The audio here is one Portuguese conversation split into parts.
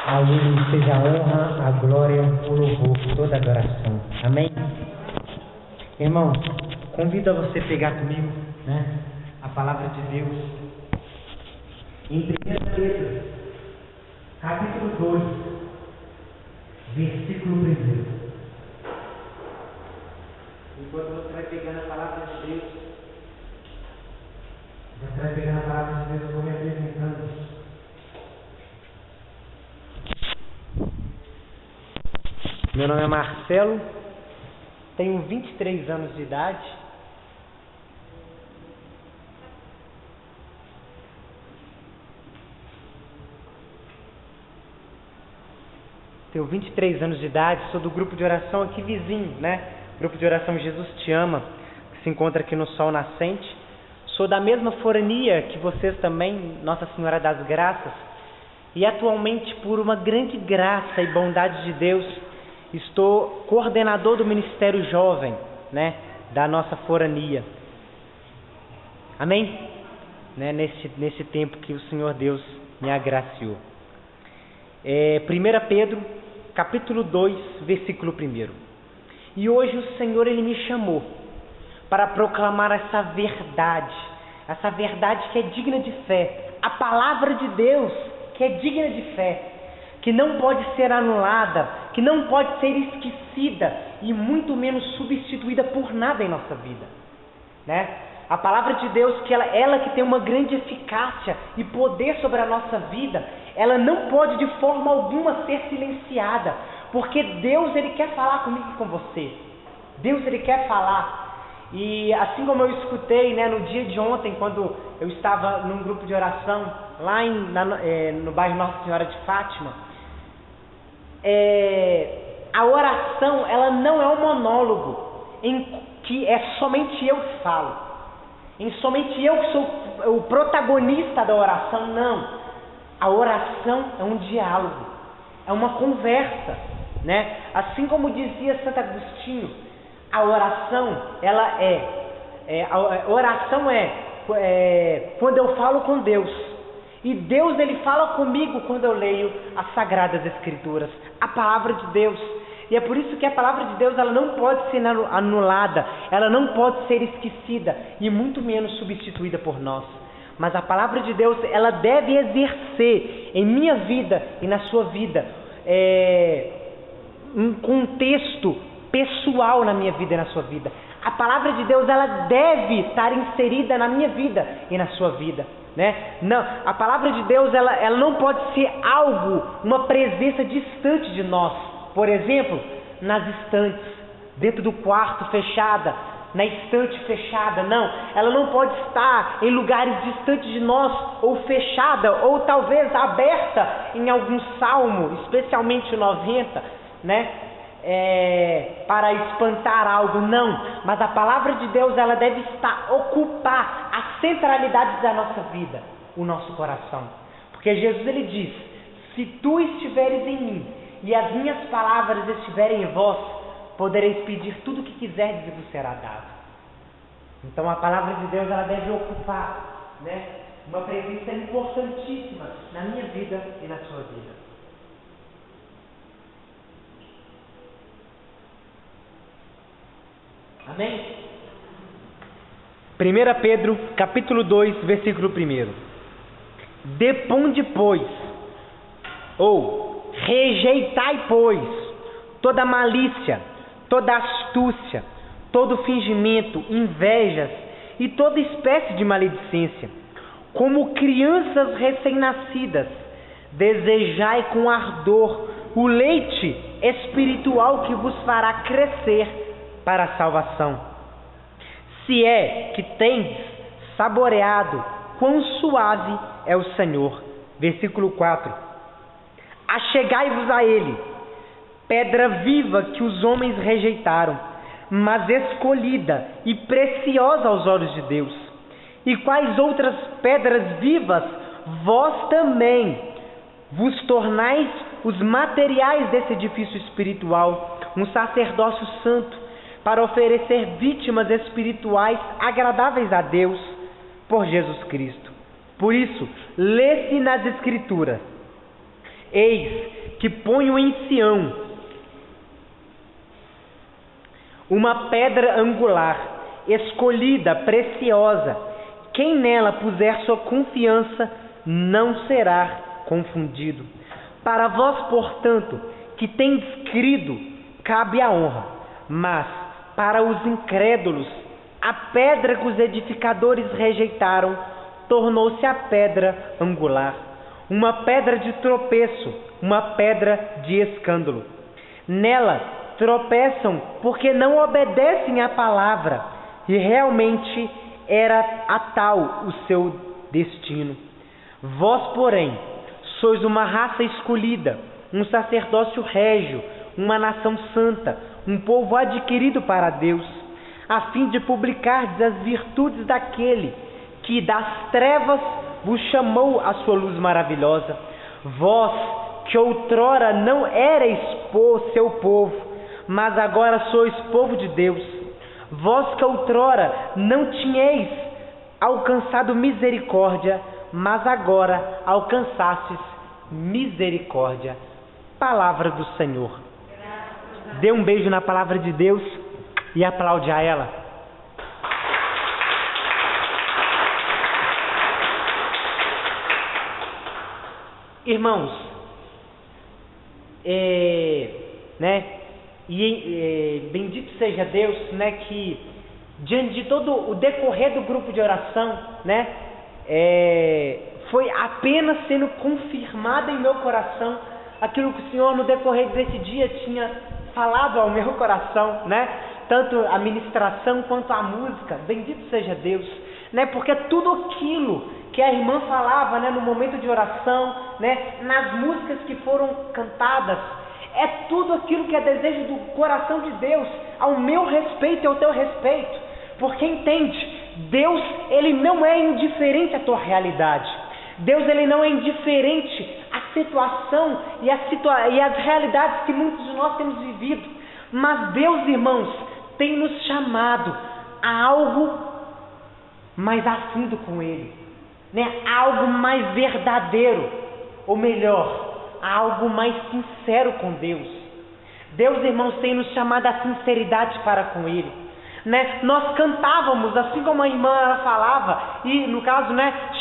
A Ele seja a honra, a glória, o louvor, toda a adoração. Amém? Irmão, convido a você pegar comigo, a palavra de Deus em 1 Pedro, capítulo 2, versículo 1. Enquanto você vai pegando a palavra de Deus, eu vou me apresentando. Meu nome é Marcelo, tenho 23 anos de idade. Tenho 23 anos de idade, sou do grupo de oração aqui vizinho, Grupo de oração Jesus Te Ama, que se encontra aqui no Sol Nascente. Sou da mesma forania que vocês também, Nossa Senhora das Graças. E atualmente, por uma grande graça e bondade de Deus, estou coordenador do Ministério Jovem, da nossa forania. Amém? Nesse tempo que o Senhor Deus me agraciou. 1 Pedro, capítulo 2, versículo 1. E hoje o Senhor, Ele me chamou para proclamar essa verdade que é digna de fé, a palavra de Deus que é digna de fé, que não pode ser anulada, que não pode ser esquecida e muito menos substituída por nada em nossa vida, A palavra de Deus, que ela que tem uma grande eficácia e poder sobre a nossa vida, ela não pode de forma alguma ser silenciada, porque Deus, Ele quer falar comigo e com você. Deus, Ele quer falar. E assim como eu escutei, no dia de ontem, quando eu estava num grupo de oração lá no bairro Nossa Senhora de Fátima, a oração, ela não é um monólogo em que é somente eu que falo, em somente eu que sou o protagonista da oração. Não, a oração é um diálogo, é uma conversa, Assim como dizia Santo Agostinho, a oração, a oração é quando eu falo com Deus, e Deus, Ele fala comigo quando eu leio as Sagradas Escrituras, a palavra de Deus. E é por isso que a palavra de Deus, ela não pode ser anulada, ela não pode ser esquecida e muito menos substituída por nós. Mas a palavra de Deus, ela deve exercer em minha vida e na sua vida um contexto pessoal na minha vida e na sua vida. A palavra de Deus, ela deve estar inserida na minha vida e na sua vida, Não, a palavra de Deus, ela não pode ser algo, uma presença distante de nós. Por exemplo, nas estantes, dentro do quarto fechada, na estante fechada. Não, ela não pode estar em lugares distantes de nós, ou fechada, ou talvez aberta em algum salmo, especialmente o 90, para espantar algo. Não, mas a palavra de Deus, ela deve ocupar a centralidade da nossa vida, o nosso coração. Porque Jesus, Ele diz: se tu estiveres em mim e as minhas palavras estiverem em vós, podereis pedir tudo o que quiserdes e vos será dado. Então a palavra de Deus, ela deve ocupar uma presença importantíssima na minha vida e na sua vida. Amém? 1 Pedro, capítulo 2, versículo 1. Deponde, pois, ou rejeitai, pois, toda malícia, toda astúcia, todo fingimento, invejas e toda espécie de maledicência. Como crianças recém-nascidas, desejai com ardor o leite espiritual que vos fará crescer para a salvação. Se é que tendes saboreado quão suave é o Senhor. Versículo 4. Achegai-vos a Ele, pedra viva que os homens rejeitaram, mas escolhida e preciosa aos olhos de Deus. E quais outras pedras vivas vós também vos tornais os materiais desse edifício espiritual, um sacerdócio santo, para oferecer vítimas espirituais agradáveis a Deus por Jesus Cristo. Por isso, lê-se nas Escrituras: Eis que ponho em Sião uma pedra angular, escolhida, preciosa. Quem nela puser sua confiança não será confundido. Para vós, portanto, que tendes crido, cabe a honra, mas para os incrédulos, a pedra que os edificadores rejeitaram tornou-se a pedra angular, uma pedra de tropeço, uma pedra de escândalo. Nela tropeçam porque não obedecem à palavra, e realmente era a tal o seu destino. Vós, porém, sois uma raça escolhida, um sacerdócio régio, uma nação santa, um povo adquirido para Deus, a fim de publicardes as virtudes daquele que das trevas vos chamou à sua luz maravilhosa. Vós, que outrora não erais seu povo, mas agora sois povo de Deus. Vós que outrora não tinhais alcançado misericórdia, mas agora alcançastes misericórdia. Palavra do Senhor. Dê um beijo na palavra de Deus e aplaude a ela. Irmãos, bendito seja Deus, que diante de todo o decorrer do grupo de oração, foi apenas sendo confirmado em meu coração aquilo que o Senhor no decorrer desse dia tinha falado ao meu coração, tanto a ministração quanto a música. Bendito seja Deus, porque tudo aquilo que a irmã falava, no momento de oração, nas músicas que foram cantadas, é tudo aquilo que é desejo do coração de Deus ao meu respeito e ao teu respeito, porque entende, Deus, Ele não é indiferente à tua realidade. Deus, Ele não é indiferente à situação e às realidades que muitos de nós temos vivido. Mas Deus, irmãos, tem nos chamado a algo mais a fundo com Ele, a algo mais verdadeiro, ou melhor, a algo mais sincero com Deus. Deus, irmãos, tem nos chamado a sinceridade para com Ele. Nós cantávamos, assim como a irmã falava, e no caso,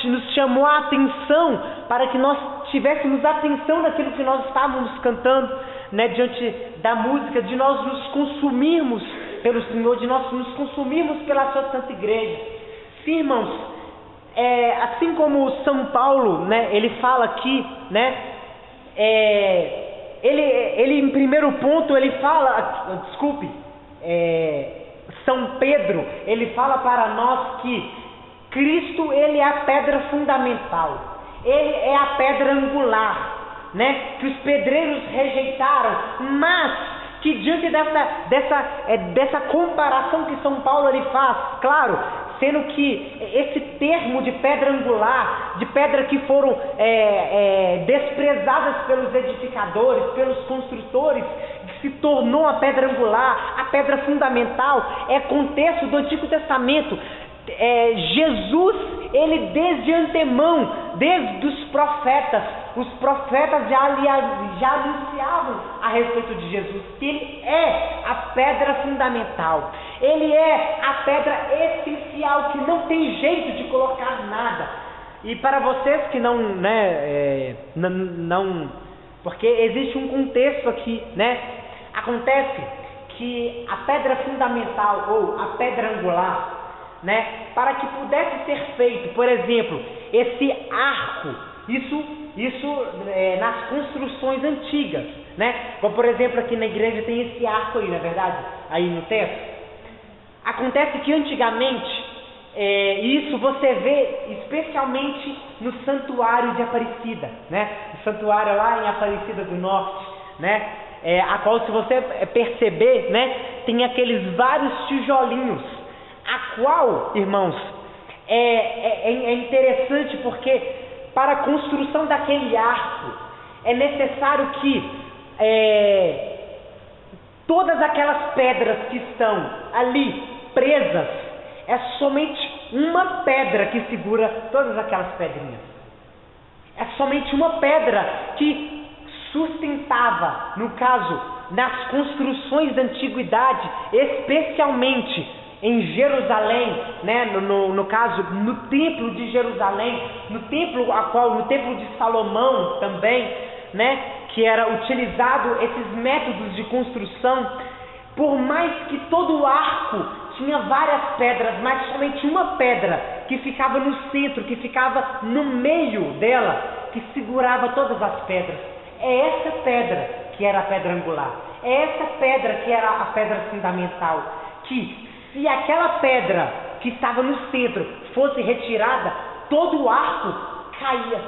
nos chamou a atenção para que nós tivéssemos atenção naquilo que nós estávamos cantando, diante da música, de nós nos consumirmos pelo Senhor, de nós nos consumirmos pela sua santa igreja. Sim, irmãos, assim como São Paulo, ele fala aqui, ele em primeiro ponto, ele fala, São Pedro, ele fala para nós que Cristo, Ele é a pedra fundamental, Ele é a pedra angular, que os pedreiros rejeitaram, mas que diante dessa comparação que São Paulo ele faz, claro, sendo que esse termo de pedra angular, de pedra que foram desprezadas pelos edificadores, pelos construtores, que se tornou a pedra angular, a pedra fundamental, é contexto do Antigo Testamento. Jesus, ele desde antemão, desde os profetas já anunciavam a respeito de Jesus, que ele é a pedra fundamental, ele é a pedra essencial, que não tem jeito de colocar nada. E para vocês que não, porque existe um contexto aqui, acontece que a pedra fundamental, ou a pedra angular, para que pudesse ser feito, por exemplo, esse arco, isso nas construções antigas, como por exemplo aqui na igreja tem esse arco aí, não é verdade? Aí no teto. Acontece que antigamente, isso você vê especialmente no santuário de Aparecida, no santuário lá em Aparecida do Norte, a qual, se você perceber, tem aqueles vários tijolinhos, a qual, irmãos, é interessante porque para a construção daquele arco é necessário que todas aquelas pedras que estão ali presas, é somente uma pedra que segura todas aquelas pedrinhas. É somente uma pedra que sustentava, no caso, nas construções da antiguidade, especialmente em Jerusalém, né? no caso, no templo de Jerusalém, no templo de Salomão também, né? Que era utilizado esses métodos de construção. Por mais que todo o arco tinha várias pedras, mas somente uma pedra que ficava no centro, que ficava no meio dela, que segurava todas as pedras. É essa pedra que era a pedra angular. É essa pedra que era a pedra fundamental. Que se aquela pedra que estava no centro fosse retirada, todo o arco caía,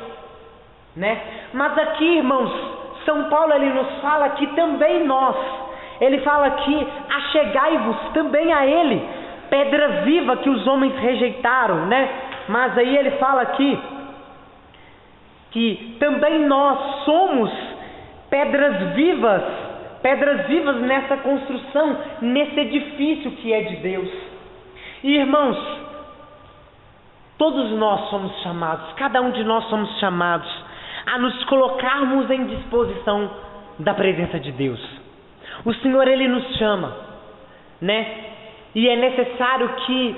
né? Mas aqui, irmãos, São Paulo ele nos fala que também nós, ele fala que achegai-vos também a ele, pedra viva que os homens rejeitaram, né? Mas aí ele fala aqui que também nós somos pedras vivas nessa construção, nesse edifício que é de Deus. E irmãos, todos nós somos chamados, cada um de nós somos chamados a nos colocarmos em disposição da presença de Deus. O Senhor ele nos chama, né? E é necessário que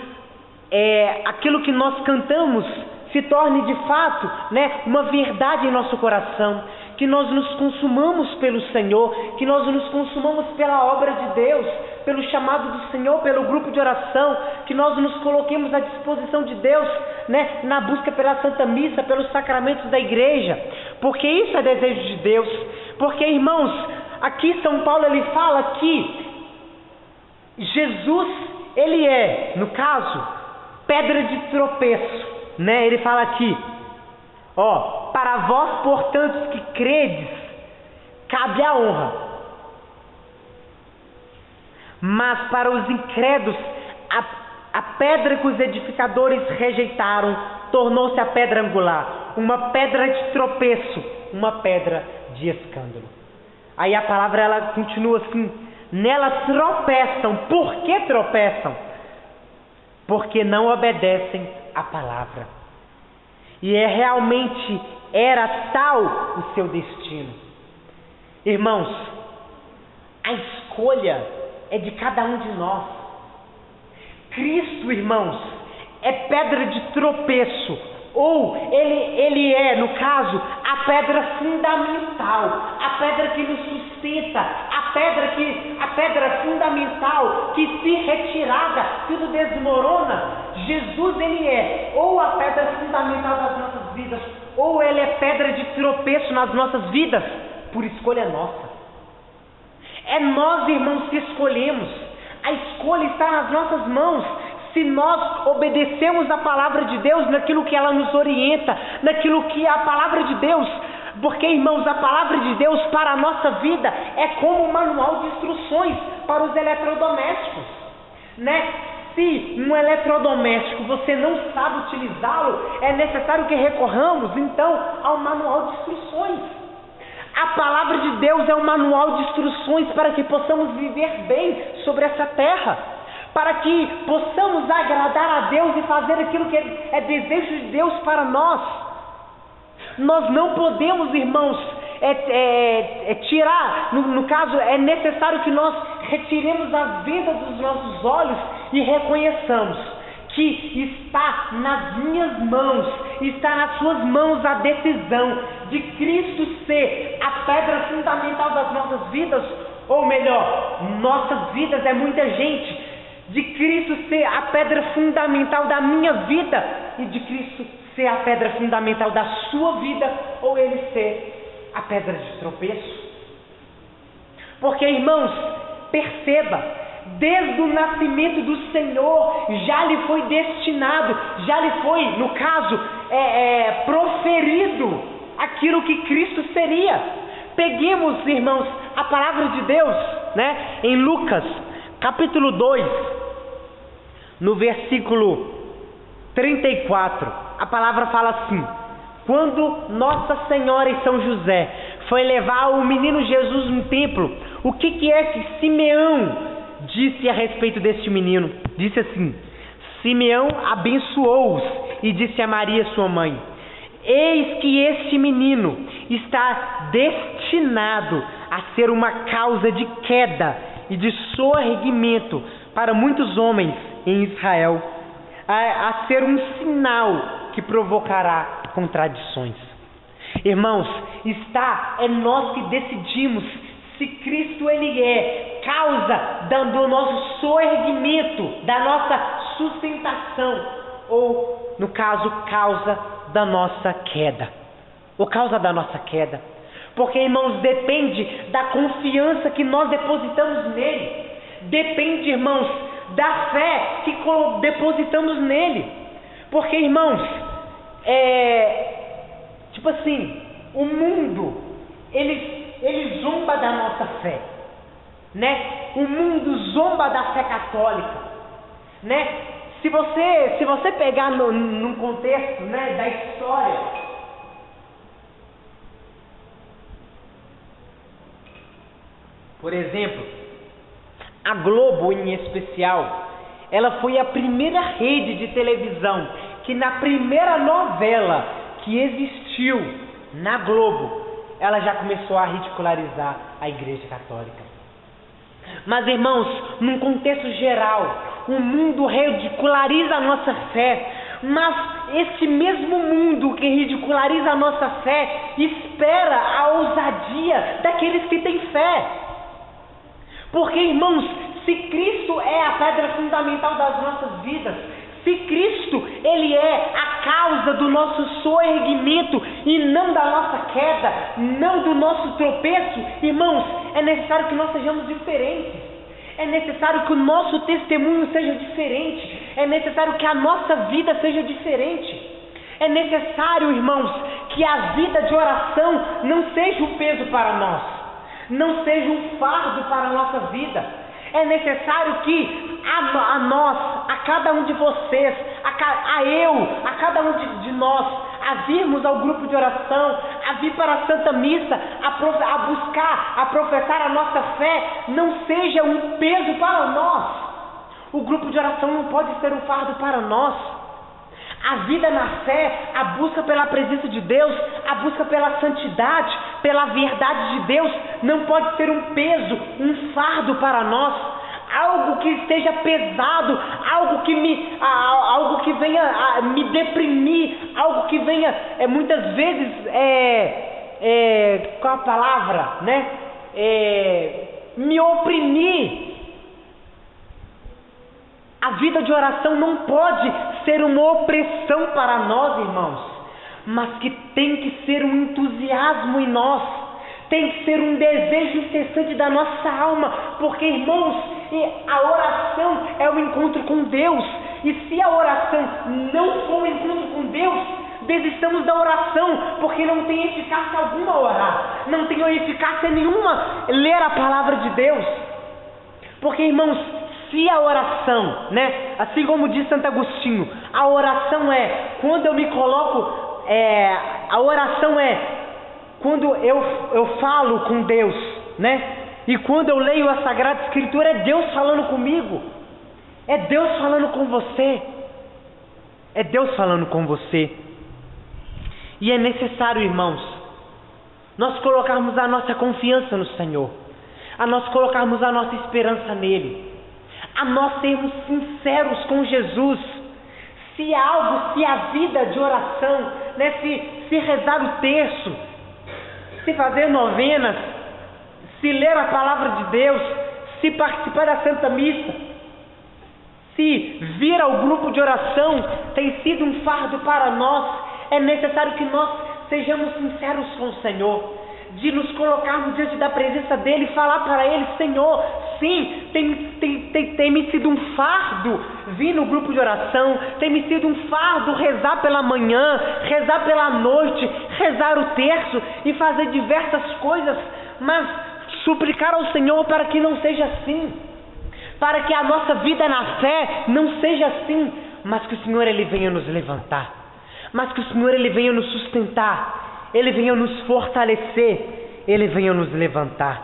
aquilo que nós cantamos se torne de fato, né, uma verdade em nosso coração, que nós nos consumamos pelo Senhor, que nós nos consumamos pela obra de Deus, pelo chamado do Senhor, pelo grupo de oração, que nós nos coloquemos à disposição de Deus, né, na busca pela Santa Missa, pelos sacramentos da igreja, porque isso é desejo de Deus. Porque, irmãos, aqui São Paulo ele fala que Jesus, ele é, no caso, pedra de tropeço, né? Ele fala aqui, para vós, portanto, que credes, cabe a honra, mas para os incrédulos, a pedra que os edificadores rejeitaram, tornou-se a pedra angular, uma pedra de tropeço, uma pedra de escândalo. Aí a palavra ela continua assim, nela tropeçam. Por que tropeçam? Porque não obedecem a palavra. E realmente era tal o seu destino. Irmãos, a escolha é de cada um de nós. Cristo, irmãos, é pedra de tropeço, ou ele é, no caso, a pedra fundamental, a pedra que nos sustenta, a pedra fundamental que, se retirada, tudo desmorona. Jesus, ele é ou a pedra fundamental das nossas vidas, ou ele é pedra de tropeço nas nossas vidas, por escolha nossa. É nós, irmãos, que escolhemos. A escolha está nas nossas mãos. Se nós obedecemos a palavra de Deus naquilo que ela nos orienta, naquilo que é a palavra de Deus, porque, irmãos, a palavra de Deus para a nossa vida é como um manual de instruções para os eletrodomésticos, né? Se um eletrodoméstico você não sabe utilizá-lo, é necessário que recorramos então ao manual de instruções. A palavra de Deus é um manual de instruções para que possamos viver bem sobre essa terra, para que possamos agradar a Deus e fazer aquilo que é desejo de Deus para nós. Nós não podemos, irmãos, tirar, no caso, é necessário que nós retiremos a venda dos nossos olhos e reconheçamos que está nas minhas mãos, está nas suas mãos a decisão de Cristo ser a pedra fundamental das nossas vidas, ou melhor, nossas vidas é muita gente, de Cristo ser a pedra fundamental da minha vida e de Cristo ser a pedra fundamental da sua vida, ou ele ser a pedra de tropeço. Porque, irmãos, perceba, desde o nascimento do Senhor já lhe foi destinado, já lhe foi, no caso, proferido aquilo que Cristo seria. Peguemos, irmãos, a palavra de Deus, né? Em Lucas capítulo 2, no versículo 34, a palavra fala assim: quando Nossa Senhora e São José foi levar o menino Jesus no templo, o que é que Simeão disse a respeito deste menino? Disse assim: Simeão abençoou-os e disse a Maria sua mãe: Eis que este menino está destinado a ser uma causa de queda e de soerguimento para muitos homens em Israel, a ser um sinal que provocará contradições. Irmãos, é nós que decidimos se Cristo ele é causa do nosso soerguimento, da nossa sustentação, ou, no caso, causa da nossa queda. Ou causa da nossa queda. Porque, irmãos, depende da confiança que nós depositamos nele. Depende, irmãos, da fé que depositamos nele. Porque, irmãos, tipo assim, o mundo, ele zomba da nossa fé, né? O mundo zomba da fé católica, né? Se você pegar num contexto, né, da história, por exemplo, a Globo em especial, ela foi a primeira rede de televisão que na primeira novela que existiu na Globo, ela já começou a ridicularizar a Igreja Católica. Mas, irmãos, num contexto geral, o mundo ridiculariza a nossa fé, mas esse mesmo mundo que ridiculariza a nossa fé espera a ousadia daqueles que têm fé. Porque, irmãos, se Cristo é a pedra fundamental das nossas vidas, se Cristo ele é a causa do nosso soerguimento e não da nossa queda, não do nosso tropeço, irmãos, é necessário que nós sejamos diferentes. É necessário que o nosso testemunho seja diferente. É necessário que a nossa vida seja diferente. É necessário, irmãos, que a vida de oração não seja um peso para nós, não seja um fardo para a nossa vida. É necessário que a nós, a cada um de vocês, a cada um de nós, a virmos ao grupo de oração, a vir para a Santa Missa, a buscar, a professar a nossa fé, não seja um peso para nós. O grupo de oração não pode ser um fardo para nós. A vida na fé, a busca pela presença de Deus, a busca pela santidade, pela verdade de Deus, não pode ser um peso, um fardo para nós. Algo que esteja pesado, algo que venha me deprimir, algo que venha, muitas vezes, qual a palavra, né? Me oprimir. A vida de oração não pode ser uma opressão para nós, irmãos, mas que tem que ser um entusiasmo em nós, tem que ser um desejo incessante da nossa alma, porque, irmãos, a oração é o encontro com Deus, e se a oração não for um encontro com Deus, desistamos da oração, porque não tem eficácia alguma orar, não tem eficácia nenhuma ler a palavra de Deus, porque, irmãos, se a oração, né, assim como diz Santo Agostinho, a oração é quando eu me coloco, a oração é quando eu falo com Deus, né, e quando eu leio a Sagrada Escritura, é Deus falando comigo, é Deus falando com você, é Deus falando com você. E é necessário, irmãos, nós colocarmos a nossa confiança no Senhor, a nós colocarmos a nossa esperança nele, a nós sermos sinceros com Jesus. Se a vida de oração, né, se rezar o terço, se fazer novenas, se ler a palavra de Deus, se participar da Santa Missa, se vir ao grupo de oração tem sido um fardo para nós, é necessário que nós sejamos sinceros com o Senhor, de nos colocarmos diante da presença dele e falar para ele: Senhor, sim, tem me sido um fardo vir no grupo de oração, tem me sido um fardo rezar pela manhã, rezar pela noite, rezar o terço e fazer diversas coisas, mas suplicar ao Senhor para que não seja assim, para que a nossa vida na fé não seja assim, mas que o Senhor ele venha nos levantar, mas que o Senhor ele venha nos sustentar, ele venha nos fortalecer, ele venha nos levantar,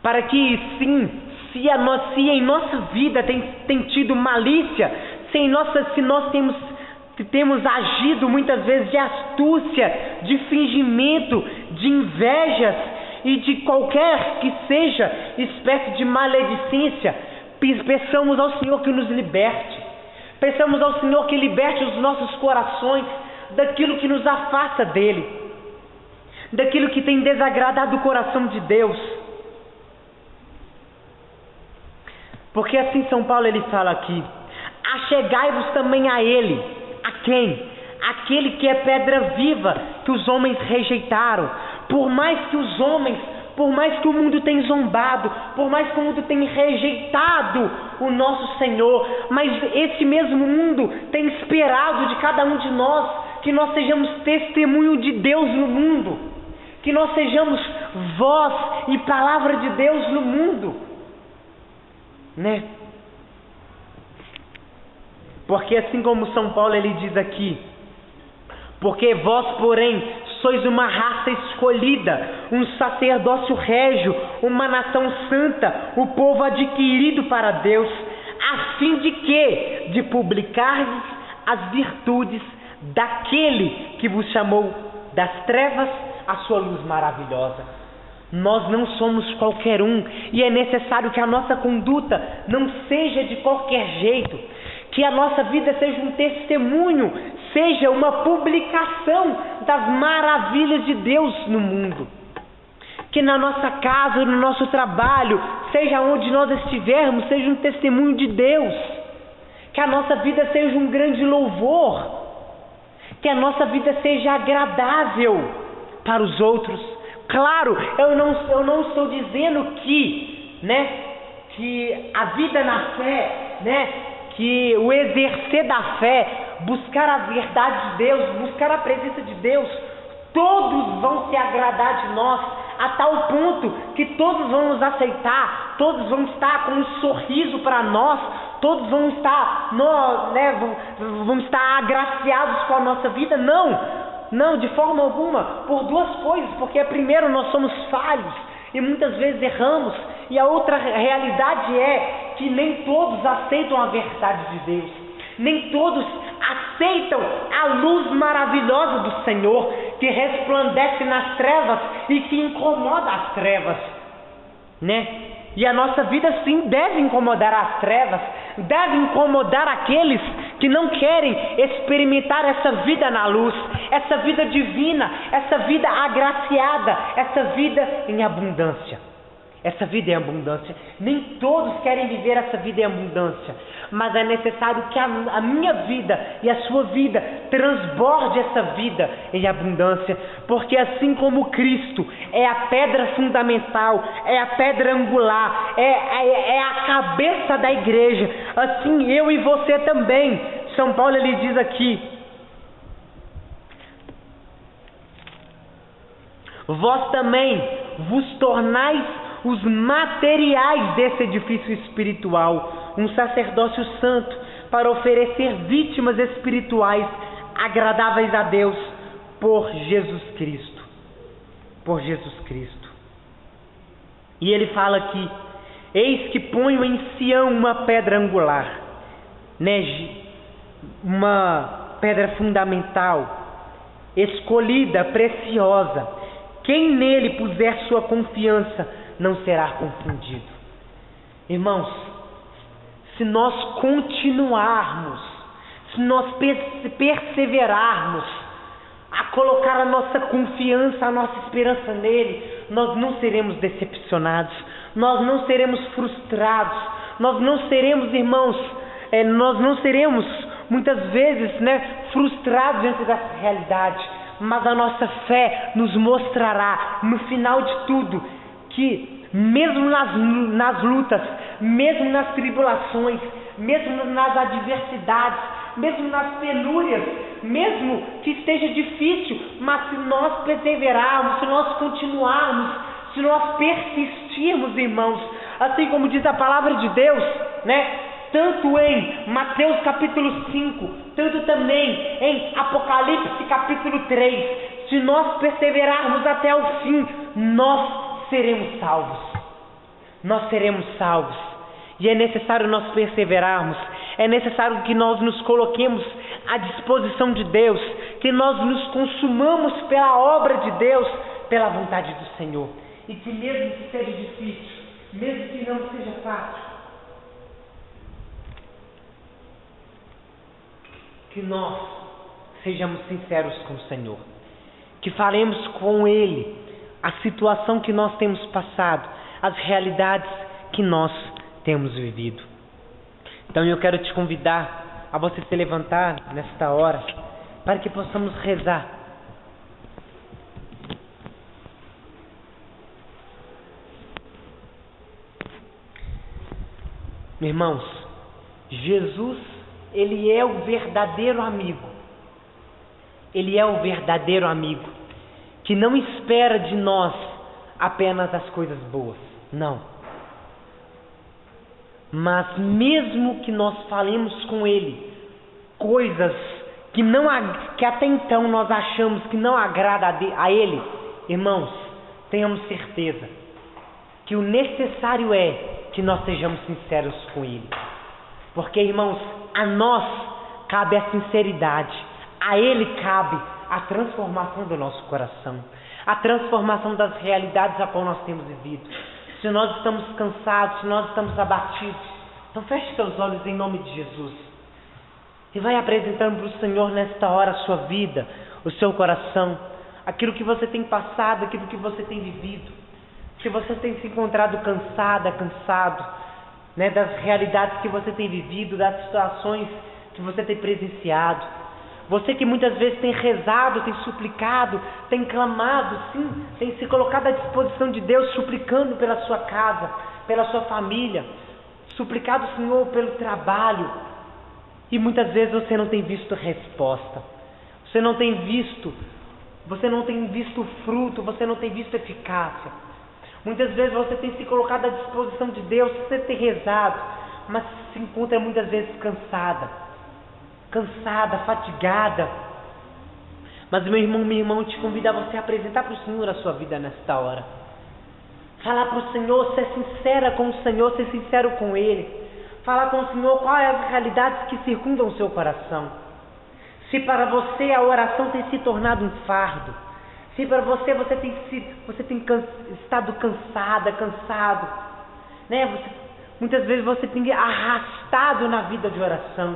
para que sim, se em nossa vida tem tido malícia, se nós que temos agido muitas vezes de astúcia, de fingimento, de invejas e de qualquer que seja espécie de maledicência, peçamos ao Senhor que nos liberte. Peçamos ao Senhor que liberte os nossos corações daquilo que nos afasta dEle, daquilo que tem desagradado o coração de Deus. Porque assim São Paulo ele fala aqui: achegai-vos também a Ele. A quem? Aquele que é pedra viva, que os homens rejeitaram. Por mais que o mundo tenha zombado, por mais que o mundo tenha rejeitado o nosso Senhor, mas esse mesmo mundo tem esperado de cada um de nós que nós sejamos testemunho de Deus no mundo, que nós sejamos voz e palavra de Deus no mundo, né? Porque assim como São Paulo ele diz aqui: porque vós, porém, sois uma raça escolhida, um sacerdócio régio, uma nação santa, o povo adquirido para Deus, a fim de quê? De publicardes as virtudes daquele que vos chamou das trevas à sua luz maravilhosa. Nós não somos qualquer um, e é necessário que a nossa conduta não seja de qualquer jeito, que a nossa vida seja um testemunho, seja uma publicação das maravilhas de Deus no mundo. Que na nossa casa, no nosso trabalho, seja onde nós estivermos, seja um testemunho de Deus. Que a nossa vida seja um grande louvor. Que a nossa vida seja agradável para os outros. Claro, eu não estou dizendo que a vida na fé, que o exercer da fé, buscar a verdade de Deus, buscar a presença de Deus, todos vão se agradar de nós, a tal ponto que todos vão nos aceitar, todos vão estar com um sorriso para nós, todos vão estar, vamos estar agraciados com a nossa vida. Não, de forma alguma, por duas coisas. Porque primeiro, nós somos falhos e muitas vezes erramos, e a outra realidade é que nem todos aceitam a verdade de Deus, nem todos aceitam a luz maravilhosa do Senhor, que resplandece nas trevas e que incomoda as trevas, E a nossa vida sim deve incomodar as trevas, deve incomodar aqueles que não querem experimentar essa vida na luz, essa vida divina, essa vida agraciada, essa vida em abundância. Essa vida em abundância. Nem todos querem viver essa vida em abundância, mas é necessário que a minha vida e a sua vida transborde essa vida em abundância, porque assim como Cristo é a pedra fundamental, é a pedra angular, é a cabeça da igreja, assim eu e você também. São Paulo ele diz aqui: vós também vos tornais os materiais desse edifício espiritual, um sacerdócio santo, para oferecer vítimas espirituais agradáveis a Deus por Jesus Cristo. Por Jesus Cristo. E ele fala aqui: eis que ponho em Sião uma pedra angular, uma pedra fundamental, escolhida, preciosa. Quem nele puser sua confiança não será confundido. Irmãos, se nós continuarmos, se nós perseverarmos a colocar a nossa confiança, a nossa esperança nele, nós não seremos decepcionados, nós não seremos frustrados, nós não seremos, irmãos, nós não seremos muitas vezes frustrados diante dessa realidade, mas a nossa fé nos mostrará no final de tudo que mesmo nas lutas, mesmo nas tribulações, mesmo nas adversidades, mesmo nas penúrias, mesmo que esteja difícil, mas se nós perseverarmos, se nós continuarmos, se nós persistirmos, irmãos, assim como diz a palavra de Deus, tanto em Mateus capítulo 5, tanto também em Apocalipse capítulo 3, se nós perseverarmos até o fim, nós seremos salvos. Nós seremos salvos. E é necessário nós perseverarmos, É necessário que nós nos coloquemos à disposição de Deus, que nós nos consumamos pela obra de Deus, pela vontade do Senhor. E que mesmo que seja difícil, mesmo que não seja fácil, que nós sejamos sinceros com o Senhor, que falemos com Ele a situação que nós temos passado, as realidades que nós temos vivido. Então eu quero te convidar a você se levantar nesta hora, para que possamos rezar. Irmãos, Jesus, Ele é o verdadeiro amigo. Ele é o verdadeiro amigo, que não espera de nós apenas as coisas boas, não. Mas mesmo que nós falemos com Ele coisas que até então nós achamos que não agrada a Ele, irmãos, tenhamos certeza que o necessário é que nós sejamos sinceros com Ele. Porque, irmãos, a nós cabe a sinceridade, a Ele cabe a transformação do nosso coração, a transformação das realidades a qual nós temos vivido. Se nós estamos cansados, se nós estamos abatidos, então feche seus olhos em nome de Jesus e vai apresentando para o Senhor nesta hora a sua vida, o seu coração, aquilo que você tem passado, aquilo que você tem vivido. Se você tem se encontrado cansado, né, das realidades que você tem vivido, das situações que você tem presenciado. Você que muitas vezes tem rezado, tem suplicado, tem clamado, sim, tem se colocado à disposição de Deus, suplicando pela sua casa, pela sua família, suplicado, Senhor, pelo trabalho. E muitas vezes você não tem visto resposta, você não tem visto fruto, você não tem visto eficácia. Muitas vezes você tem se colocado à disposição de Deus, você tem rezado, mas se encontra muitas vezes cansada, fatigada. Mas meu irmão, minha irmã, eu te convido a você apresentar para o Senhor a sua vida nesta hora. Falar para o Senhor, ser sincera com o Senhor, ser sincero com Ele. Falar com o Senhor quais as realidades que circundam o seu coração. Se para você a oração tem se tornado um fardo, se para você tem estado cansado, né? Muitas vezes você tem arrastado na vida de oração.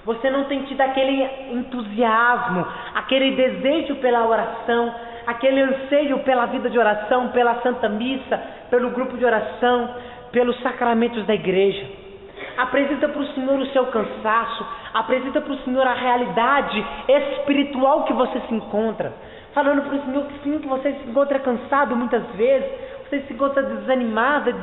Você não tem tido aquele entusiasmo, aquele desejo pela oração, aquele anseio pela vida de oração, pela Santa Missa, pelo grupo de oração, pelos sacramentos da igreja. Apresenta para o Senhor o seu cansaço, apresenta para o Senhor a realidade espiritual que você se encontra. Falando para o Senhor que sim, que você se encontra cansado muitas vezes, você se encontra desanimado,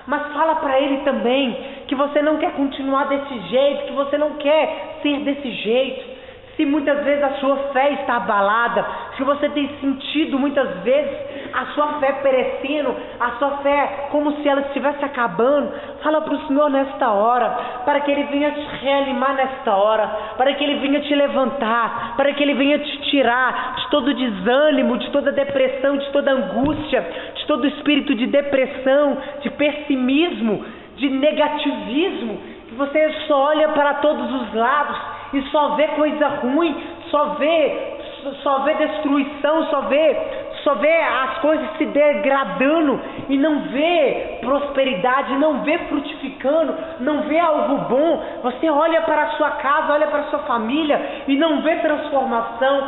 mas fala para Ele também que você não quer continuar desse jeito, que você não quer ser desse jeito. Se muitas vezes a sua fé está abalada, se você tem sentido muitas vezes a sua fé perecendo, a sua fé como se ela estivesse acabando, fala para o Senhor nesta hora, para que Ele venha te reanimar nesta hora, para que Ele venha te levantar, para que Ele venha te tirar de todo desânimo, de toda depressão, de toda angústia, de todo espírito de depressão, de pessimismo, de negativismo, que você só olha para todos os lados e só vê coisa ruim, só vê destruição, só vê as coisas se degradando e não vê prosperidade, não vê frutificando, não vê algo bom. Você olha para a sua casa, olha para a sua família e não vê transformação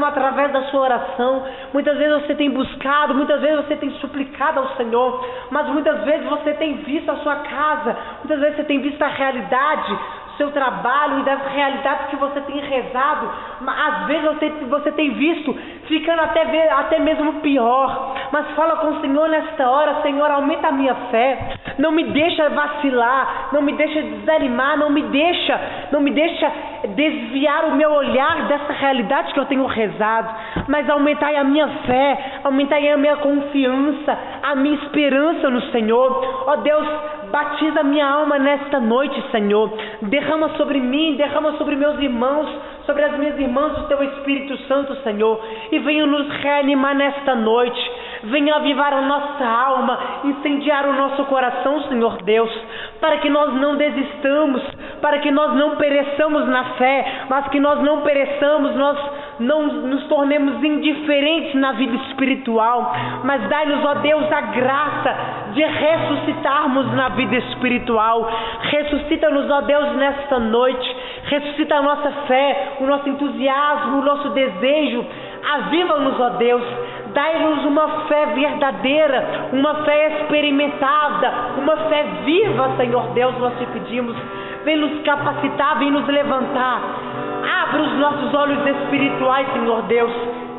através da sua oração. Muitas vezes você tem buscado, muitas vezes você tem suplicado ao Senhor, mas muitas vezes você tem visto a sua casa, muitas vezes você tem visto a realidade, seu trabalho e das realidades que você tem rezado. Às vezes você tem visto ficando até mesmo pior, mas fala com o Senhor nesta hora: Senhor, aumenta a minha fé, não me deixa vacilar, não me deixa desanimar, não me deixa desviar o meu olhar dessa realidade que eu tenho rezado, mas aumentai a minha fé, aumentai a minha confiança, a minha esperança no Senhor. Ó Deus, batiza minha alma nesta noite, Senhor. Derrama sobre mim, derrama sobre meus irmãos, sobre as minhas irmãs, o Teu Espírito Santo, Senhor. E venha nos reanimar nesta noite. Venha avivar a nossa alma, incendiar o nosso coração, Senhor Deus, para que nós não desistamos, para que nós não pereçamos na fé, mas que nós não pereçamos, nós não nos tornemos indiferentes na vida espiritual, mas dai-nos, ó Deus, a graça de ressuscitarmos na vida espiritual. Ressuscita-nos, ó Deus, nesta noite, ressuscita a nossa fé, o nosso entusiasmo, o nosso desejo. Aviva-nos, ó Deus, dai-nos uma fé verdadeira, uma fé experimentada, uma fé viva, Senhor Deus, nós te pedimos. Vem nos capacitar, vem nos levantar. Abre os nossos olhos espirituais, Senhor Deus.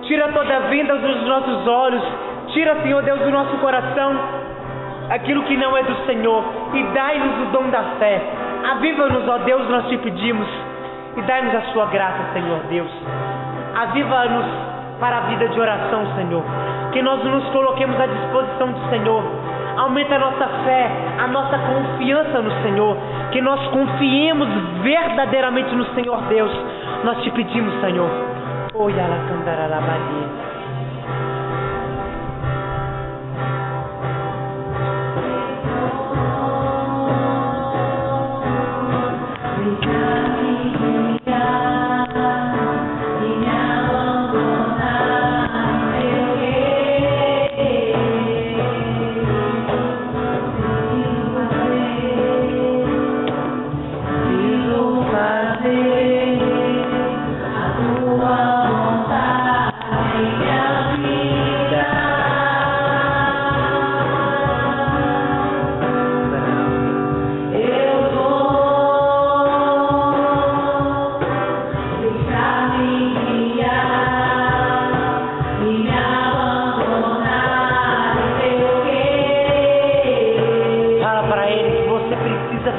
Tira toda a venda dos nossos olhos. Tira, Senhor Deus, do nosso coração aquilo que não é do Senhor. E dai-nos o dom da fé. Aviva-nos, ó Deus, nós te pedimos. E dai-nos a sua graça, Senhor Deus. Aviva-nos para a vida de oração, Senhor. Que nós nos coloquemos à disposição do Senhor. Aumenta a nossa fé, a nossa confiança no Senhor. Que nós confiemos verdadeiramente no Senhor Deus. Nós te pedimos, Senhor.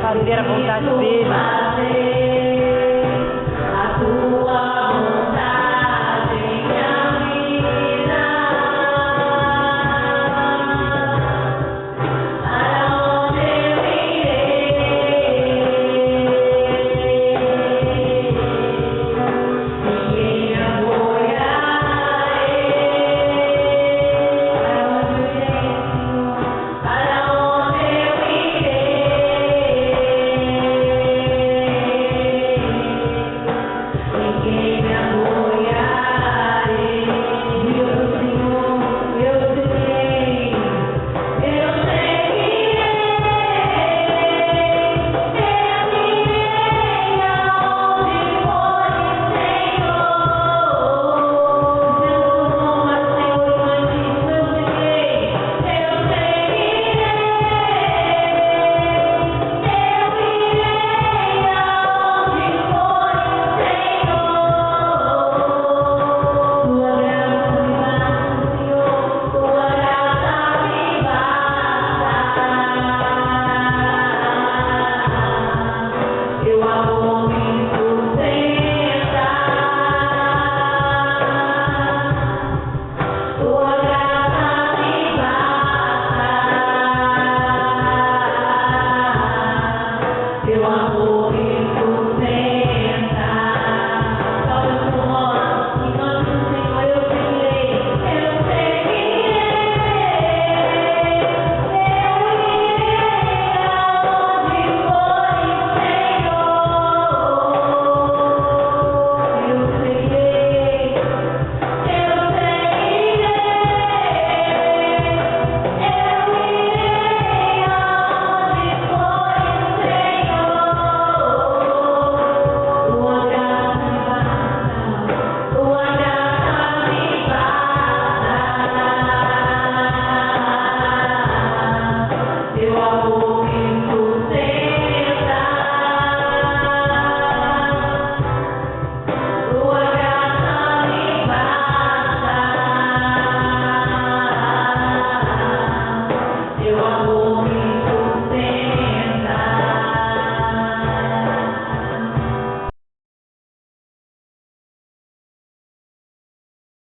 Fazer a vontade dele.